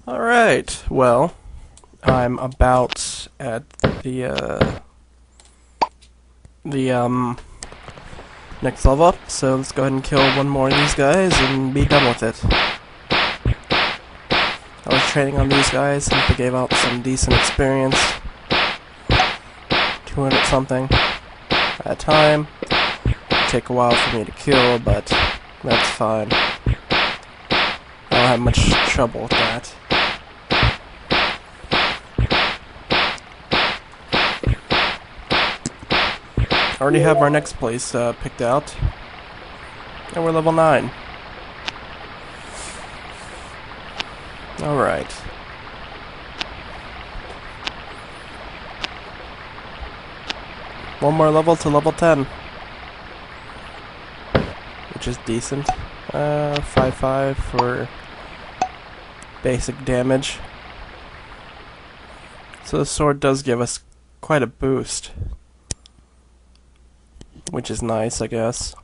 Alright, well, I'm about at the next level up, so let's go ahead and kill one more of these guys and be done with it. I was training on these guys and they gave out some decent experience. 200 something at a time. It'll take a while for me to kill, but that's fine. I don't have much trouble with that. Already have our next place picked out, and we're level 9. Alright. One more level to level 10. Which is decent. 5/5 for basic damage. So the sword does give us quite a boost. Which is nice, I guess.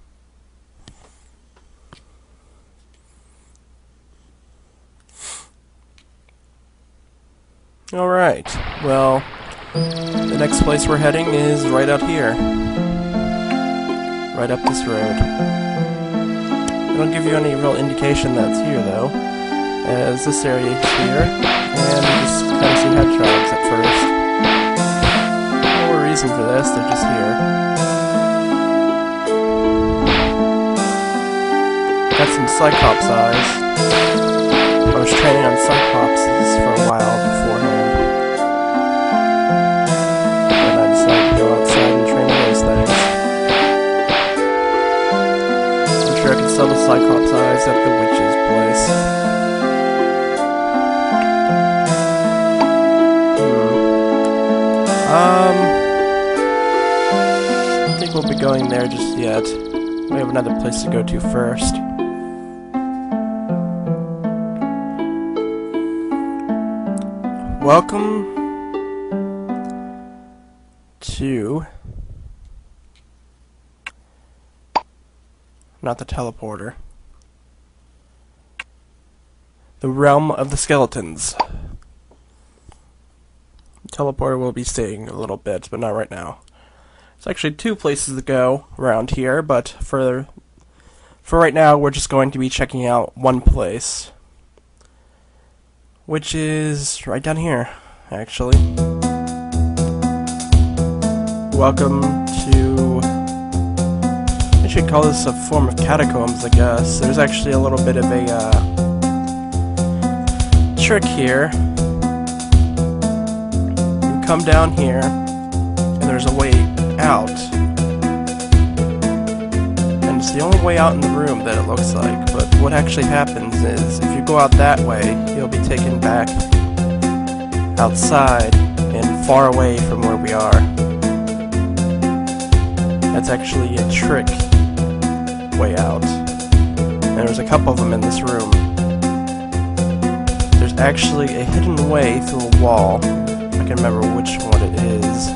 Alright, well, the next place we're heading is right out here. Right up this road. I don't give you any real indication that's here, though, as this area is here, and you just kind of see hedgehogs at first. No reason for this, they're just here. Got some Cyclops eyes. I was training on Cyclopses for a while beforehand. And I decided to go outside and train on those things. I'm sure I can sell the Cyclops eyes at the witch's place. I don't think we'll be going there just yet. We have another place to go to first. Welcome to not the teleporter. The realm of the skeletons. The teleporter will be staying a little bit, but not right now. There's actually 2 places to go around here, but for right now we're just going to be checking out one place. Which is right down here, actually. Welcome to... I should call this a form of catacombs, I guess. There's actually a little bit of a trick here. You come down here, and there's a way out. And it's the only way out in the room that it looks like, but what actually happens is, if you go out that way, you'll be taken back outside and far away from where we are. That's actually a trick way out. And there's a couple of them in this room. There's actually a hidden way through a wall. I can remember which one it is.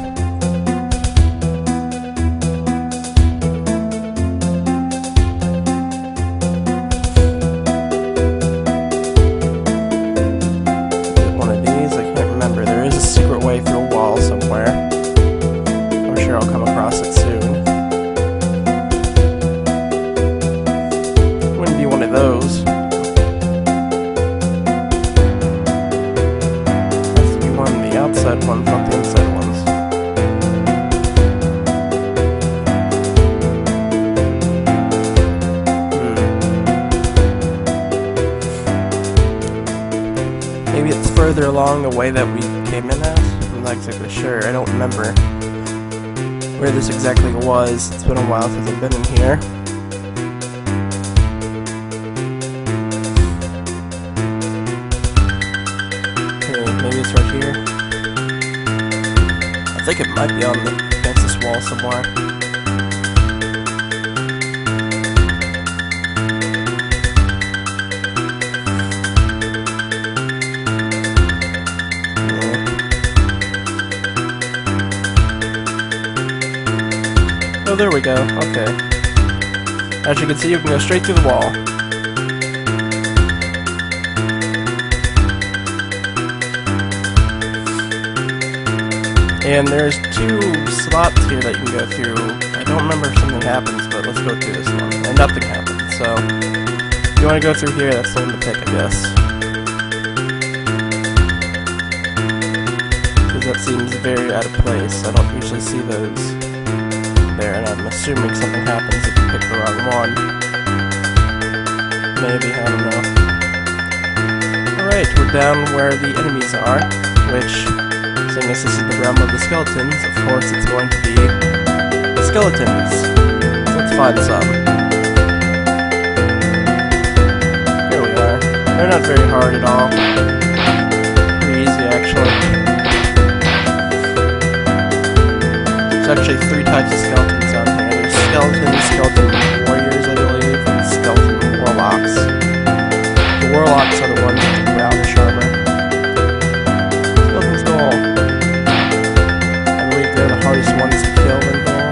Ones, not the inside ones. Maybe it's further along the way that we came in at? I'm not exactly sure. I don't remember where this exactly was. It's been a while since I've been in here. Okay, maybe it's right here. I think it might be on against this wall somewhere. Oh, there we go. Okay. As you can see, you can go straight through the wall. And there's 2 slots here that you can go through. I don't remember if something happens, but let's go through this one. And nothing happens, so if you want to go through here, that's the one to pick, I guess. Because that seems very out of place. I don't usually see those there, and I'm assuming something happens if you pick the wrong one. Maybe, I don't know. Alright, we're down where the enemies are, which, seeing as this is the realm of the skeletons, of course it's going to be the skeletons. So let's find some. Here we are. They're not very hard at all. Pretty easy, actually. There's actually 3 types of skeletons down here. There's skeletons, skeleton warriors, I believe, and skeleton warlocks. The warlocks are the ones with the brownish armor. Skeleton skull. I believe they're the hardest ones to kill in here.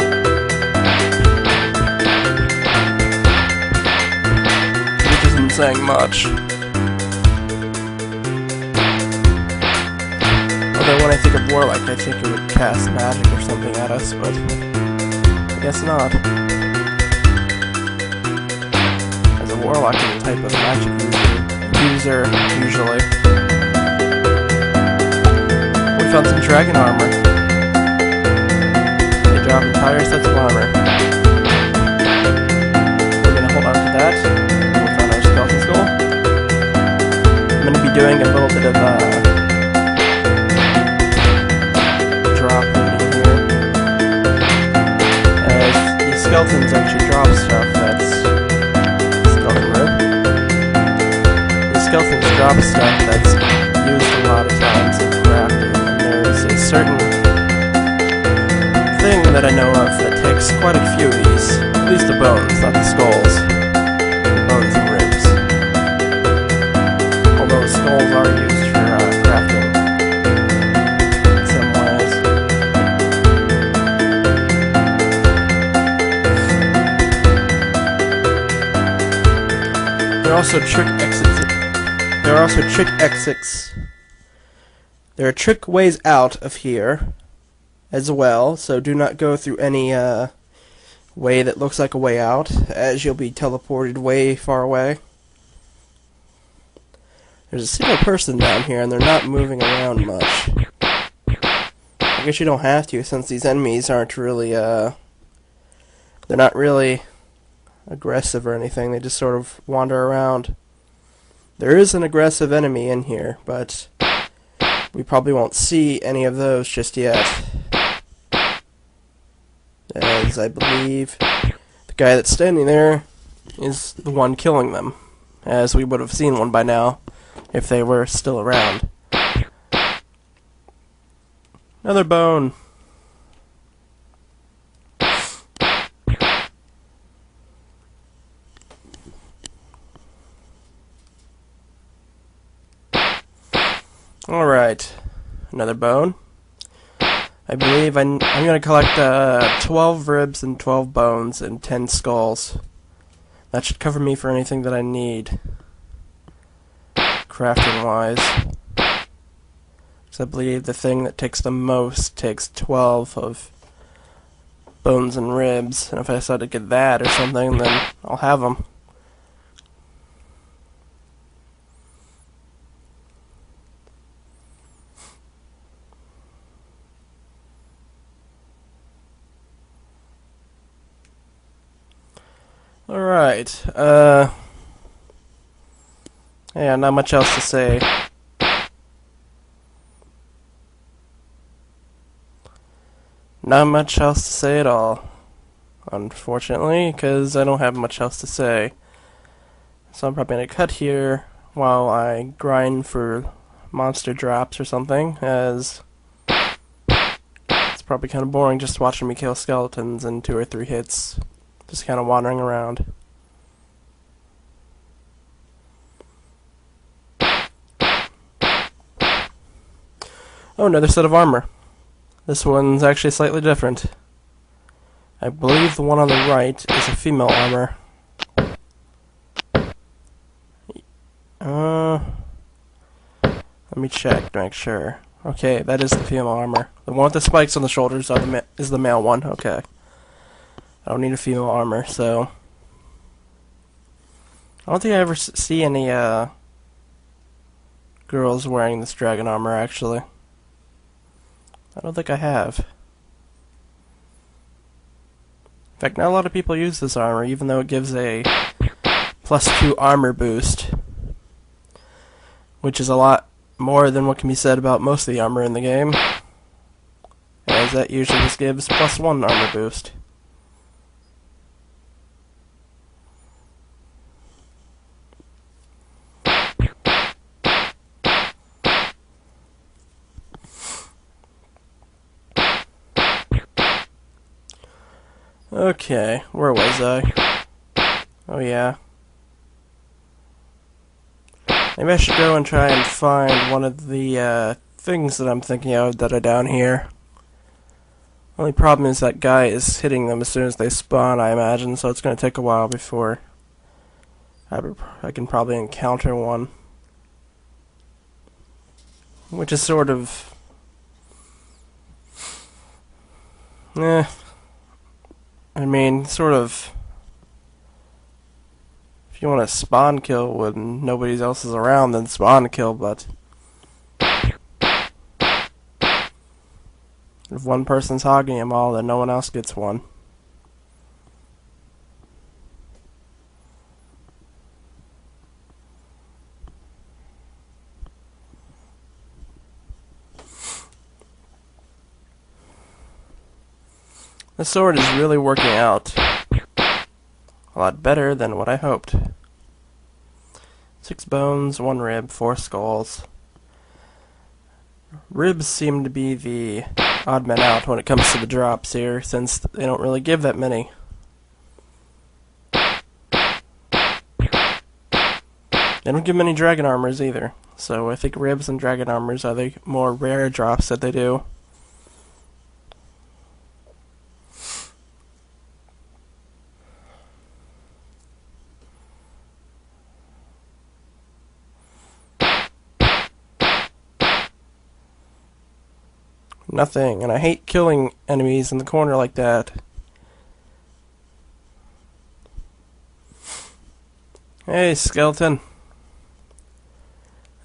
Which isn't saying much. Although when I think of warlock, I think it would cast magic or something at us, but I guess not. As a warlock is a type of magic user, usually. We found some dragon armor. They drop entire sets of armor. We're gonna hold on to that. We found our skeleton skull. I'm gonna be doing a little bit of drop looting here. As these skeletons actually drop stuff that's skeleton rib. Skeletons drop stuff that's used a lot of times in crafting, and there's a certain thing that I know of that takes quite a few of these, at least the bones, not the skulls, the bones and ribs. Although the skulls are used for crafting in some ways. There are also trick exits. There are also trick exits. There are trick ways out of here as well, so do not go through any way that looks like a way out, as you'll be teleported way far away. There's a single person down here, and they're not moving around much. I guess you don't have to, since these enemies aren't really, they're not really aggressive or anything, they just sort of wander around. There is an aggressive enemy in here, but we probably won't see any of those just yet. As I believe the guy that's standing there is the one killing them, as we would have seen one by now if they were still around. Another bone. Alright, another bone. I believe I'm going to collect 12 ribs and 12 bones and 10 skulls. That should cover me for anything that I need, crafting-wise. So I believe the thing that takes the most takes 12 of bones and ribs, and if I decide to get that or something, then I'll have them. Alright, yeah, not much else to say. Not much else to say at all, unfortunately, because I don't have much else to say. So I'm probably going to cut here while I grind for monster drops or something, as it's probably kind of boring just watching me kill skeletons in 2 or 3 hits. Just kind of wandering around. Oh, another set of armor. This one's actually slightly different. I believe the one on the right is a female armor. Let me check to make sure. Okay, that is the female armor. The one with the spikes on the shoulders is the male one. Okay. I don't need a female armor, so... I don't think I ever see any, girls wearing this dragon armor, actually. I don't think I have. In fact, not a lot of people use this armor, even though it gives a +2 armor boost, which is a lot more than what can be said about most of the armor in the game, as that usually just gives +1 armor boost. Okay, where was I? Oh yeah. Maybe I should go and try and find one of the things that I'm thinking of that are down here. Only problem is that guy is hitting them as soon as they spawn, I imagine, so it's going to take a while before I can probably encounter one. Which is sort of... I mean, sort of... If you want to spawn kill when nobody else is around, then spawn kill, but... If one person's hogging them all, then no one else gets one. This sword is really working out a lot better than what I hoped. 6 bones, 1 rib, 4 skulls. Ribs seem to be the odd man out when it comes to the drops here, since they don't really give that many. They don't give many dragon armors either, so I think ribs and dragon armors are the more rare drops that they do. Nothing, and I hate killing enemies in the corner like that. Hey, skeleton.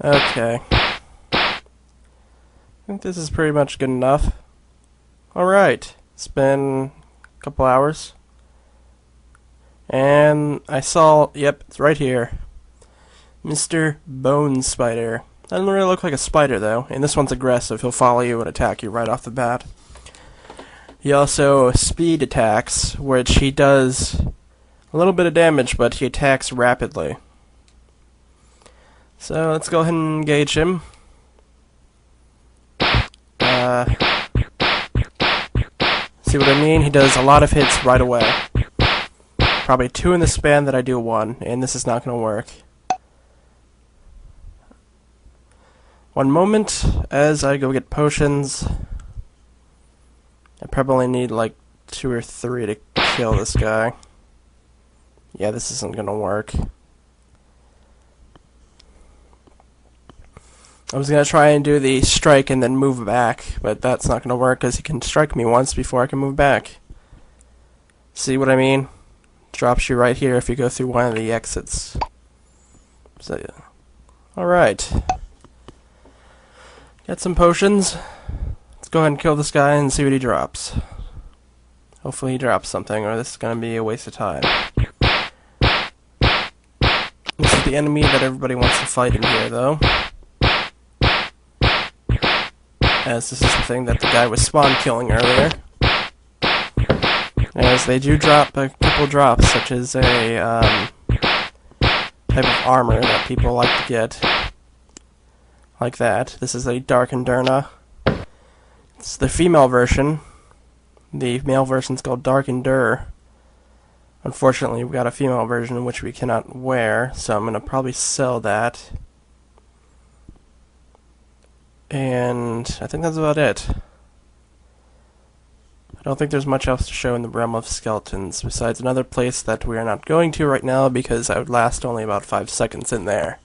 Okay. I think this is pretty much good enough. Alright, it's been a couple hours. And I saw, yep, it's right here. Mr. Bone Spider. Doesn't really look like a spider, though, and this one's aggressive. He'll follow you and attack you right off the bat. He also speed attacks, which he does a little bit of damage, but he attacks rapidly. So let's go ahead and engage him. See what I mean? He does a lot of hits right away. Probably 2 in the span that I do 1, and this is not going to work. One moment, as I go get potions. I probably need like 2 or 3 to kill this guy. Yeah, this isn't gonna work. I was gonna try and do the strike and then move back, but that's not gonna work because he can strike me once before I can move back. See what I mean? Drops you right here if you go through one of the exits. So, alright. Got some potions. Let's go ahead and kill this guy and see what he drops. Hopefully he drops something, or this is going to be a waste of time. This is the enemy that everybody wants to fight in here, though. As this is the thing that the guy was spawn killing earlier. As they do drop a couple drops, such as a type of armor that people like to get. Like that. This is a Dark Endurna. It's the female version. The male version is called Dark Endur. Unfortunately, we've got a female version which we cannot wear, so I'm going to probably sell that. And I think that's about it. I don't think there's much else to show in the realm of skeletons, besides another place that we are not going to right now because I would last only about 5 seconds in there.